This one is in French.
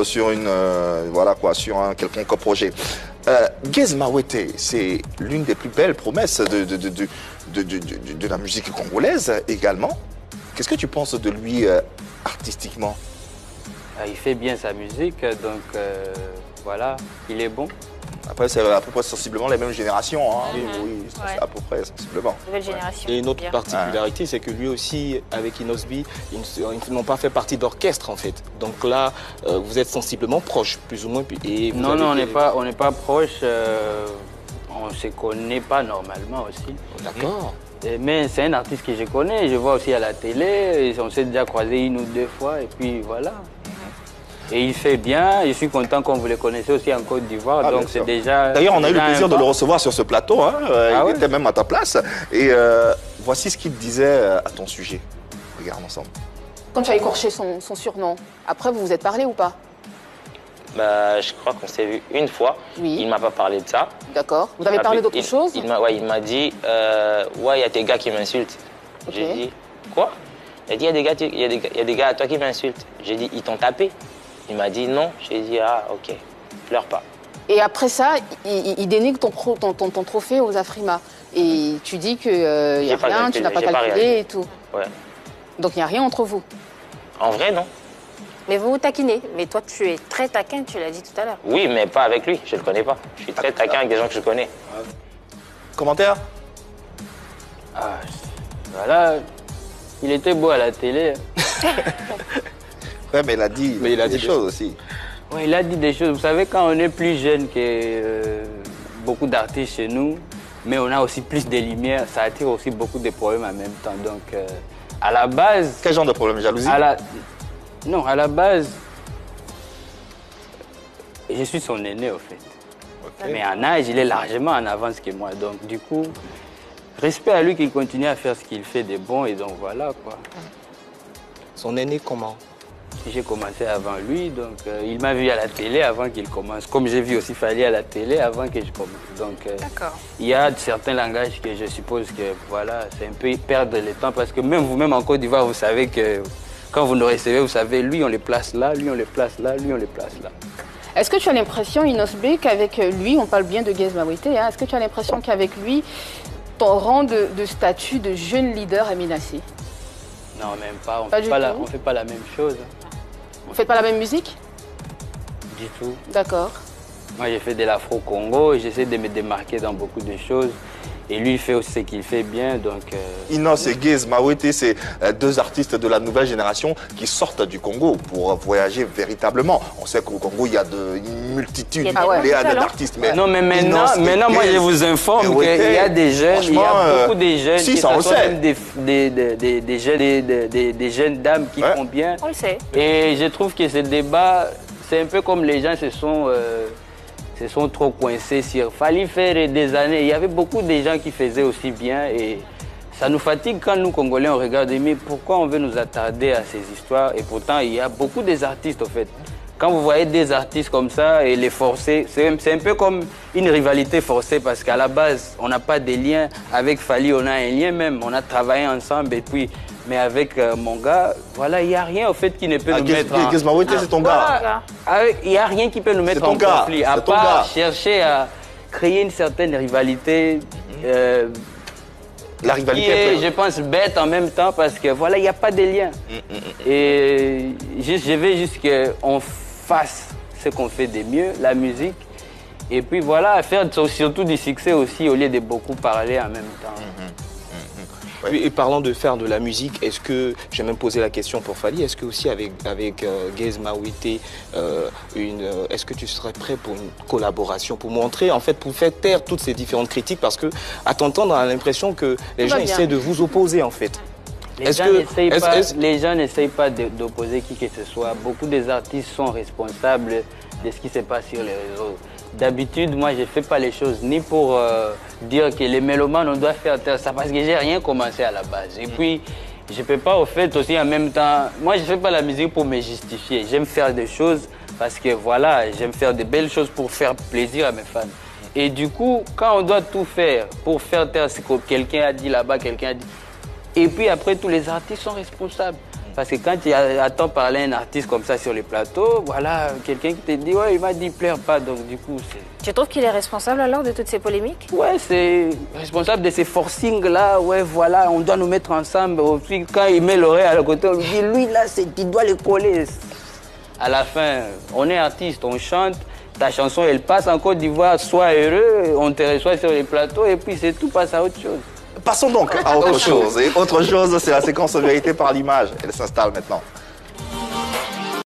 sur une voilà quoi, sur un quelconque projet. Gez Mawete, c'est l'une des plus belles promesses de la musique congolaise également. Qu'est-ce que tu penses de lui artistiquement? Il fait bien sa musique, donc voilà, il est bon. Après, c'est à peu près sensiblement les mêmes générations. Hein. Oui, Ouais. à peu près sensiblement. Nouvelle génération. Et une autre bien. particularité, c'est que lui aussi, avec Inosbi, ils n'ont pas fait partie d'orchestre en fait. Donc là, vous êtes sensiblement proches, plus ou moins. Et vous Non, avez non, fait- on n'est pas proches. On ne se connaît pas normalement aussi. D'accord. Mais c'est un artiste que je connais, je vois aussi à la télé, et on s'est déjà croisé une ou deux fois, et puis voilà. Et il fait bien, je suis content qu'on vous le connaissez aussi en Côte d'Ivoire, Ah, donc bien c'est sûr. déjà... D'ailleurs, on a eu le déjà plaisir un de le pas. recevoir sur ce plateau. Hein. Ah Il ouais. était même à ta place. Et voici ce qu'il disait à ton sujet. Regarde ensemble. Quand tu as écorché son surnom, après vous vous êtes parlé ou pas? Bah, je crois qu'on s'est vu une fois. Oui. Il m'a pas parlé de ça. D'accord. Vous avez parlé d'autre chose? Il m'a dit, ouais, il y a tes gars qui m'insultent. Ok. J'ai dit, quoi? Il a dit, il y a des gars à toi qui m'insultent. J'ai dit, ils t'ont tapé? Il m'a dit non. J'ai dit, ah, ok, pleure pas. Et après ça, il dénigre ton trophée aux Afrima. Et tu dis qu'il n'y a J'ai pas rien, calculé, tu n'as pas j'ai pas calculé réagi. et tout. Ouais. Donc il n'y a rien entre vous. En vrai, non. Mais vous vous taquinez. Mais toi, tu es très taquin, tu l'as dit tout à l'heure. Oui, mais pas avec lui. Je le connais pas. Je suis très taquin avec des gens que je connais. Commentaire? Ah, voilà, il était beau à la télé. Ouais, mais il a dit, Mais il a dit des des choses aussi. Ouais, il a dit des choses. Vous savez, quand on est plus jeune que beaucoup d'artistes chez nous, mais on a aussi plus de lumière, ça attire aussi beaucoup de problèmes en même temps. Donc, à la base... Quel genre de problème? Jalousie? Non, à la base, je suis son aîné, au fait. Mais en âge, il est largement en avance que moi. Donc, du coup, respect à lui qu'il continue à faire ce qu'il fait de bon. Et donc, voilà, quoi. Son aîné comment? J'ai commencé avant lui, donc il m'a vu à la télé avant qu'il commence. Comme j'ai vu aussi Fally à la télé avant que je commence. Donc D'accord. il y a certains langages que je suppose que voilà, c'est un peu perdre le temps parce que même vous-même en Côte d'Ivoire, vous savez que quand vous nous recevez, vous savez, lui on le place là, lui on le place là, lui on le place là. Est-ce que tu as l'impression, Inosbi, qu'avec lui, on parle bien de Gez Mawete, hein, est-ce que tu as l'impression qu'avec lui, ton rang de statut de jeune leader est menacé? Non, même pas. On Pas ne du tout. fait pas la même chose. Vous ne faites pas la même musique? Du tout. D'accord. Moi, j'ai fait de l'afro-congo et j'essaie de me démarquer dans beaucoup de choses. Et lui, il fait aussi ce qu'il fait bien, donc... Inos et Gez Mawete, c'est deux artistes de la nouvelle génération qui sortent du Congo pour voyager véritablement. On sait qu'au Congo, il y a une multitude, Il y a des pléiades talents. d'artistes. Mais Non, mais maintenant, Inos et maintenant moi, Gez je vous informe qu'il Mawete, y a des jeunes, il y franchement, a beaucoup de jeunes, si, que ça, on ce le soit sait. même des jeunes dames qui Ouais. font bien. On le sait. Et je trouve que ce débat, c'est un peu comme les gens se sont trop coincés sur... Fallait faire des années. Il y avait beaucoup de gens qui faisaient aussi bien et ça nous fatigue quand nous, Congolais, on regarde. Mais pourquoi on veut nous attarder à ces histoires? Et pourtant, il y a beaucoup des artistes, en fait. Quand vous voyez des artistes comme ça et les forcer, c'est un peu comme une rivalité forcée parce qu'à la base, on n'a pas de lien. Avec Fally, on a un lien même. On a travaillé ensemble et puis... Mais avec mon gars, voilà, il n'y a rien au fait qui ne peut nous mettre en... Gez Mawete, c'est ton gars. Il n'y a rien qui peut nous mettre C'est ton en gars, conflit, à c'est ton part gars. chercher à créer une certaine rivalité La qui rivalité est, est je pense, bête en même temps parce que voilà, il n'y a pas de lien. Et je veux juste qu'on fasse ce qu'on fait de mieux, la musique. Et puis voilà, faire surtout du succès aussi au lieu de beaucoup parler en même temps. Et parlant de faire de la musique, est-ce que, j'ai même posé la question pour Fally, est-ce que aussi avec Gez Mawete, est-ce que tu serais prêt pour une collaboration, pour montrer, en fait, pour faire taire toutes ces différentes critiques, parce que à t'entendre, on a l'impression que les gens bien. essaient de vous opposer, en fait. Les gens n'essayent pas d'opposer qui que ce soit. Beaucoup des artistes sont responsables de ce qui se passe sur les réseaux. D'habitude, moi, je ne fais pas les choses ni pour dire que les mélomanes, on doit faire ça parce que j'ai rien commencé à la base. Et puis, je ne peux pas, au fait, aussi en même temps... Moi, je ne fais pas la musique pour me justifier. J'aime faire des choses parce que, voilà, j'aime faire de belles choses pour faire plaisir à mes fans. Et du coup, quand on doit tout faire pour faire taire ce que quelqu'un a dit là-bas, quelqu'un a dit... Et puis après, tous les artistes sont responsables. Parce que quand tu attends parler un artiste comme ça sur les plateaux, voilà, quelqu'un qui te dit, ouais, il m'a dit, plaire pas, donc du coup, c'est... Tu trouves qu'il est responsable alors de toutes ces polémiques? Ouais, c'est responsable de ces forcings-là, ouais, voilà, on doit nous mettre ensemble. Puis quand il met l'oreille à côté, on lui dit, lui, là, tu dois le coller. À la fin, on est artiste, on chante, ta chanson, elle passe en Côte d'Ivoire, sois heureux, on te reçoit sur les plateaux, et puis c'est tout, passe à autre chose. Passons donc à autre chose. Et autre chose, c'est la séquence vérité par l'image. Elle s'installe maintenant.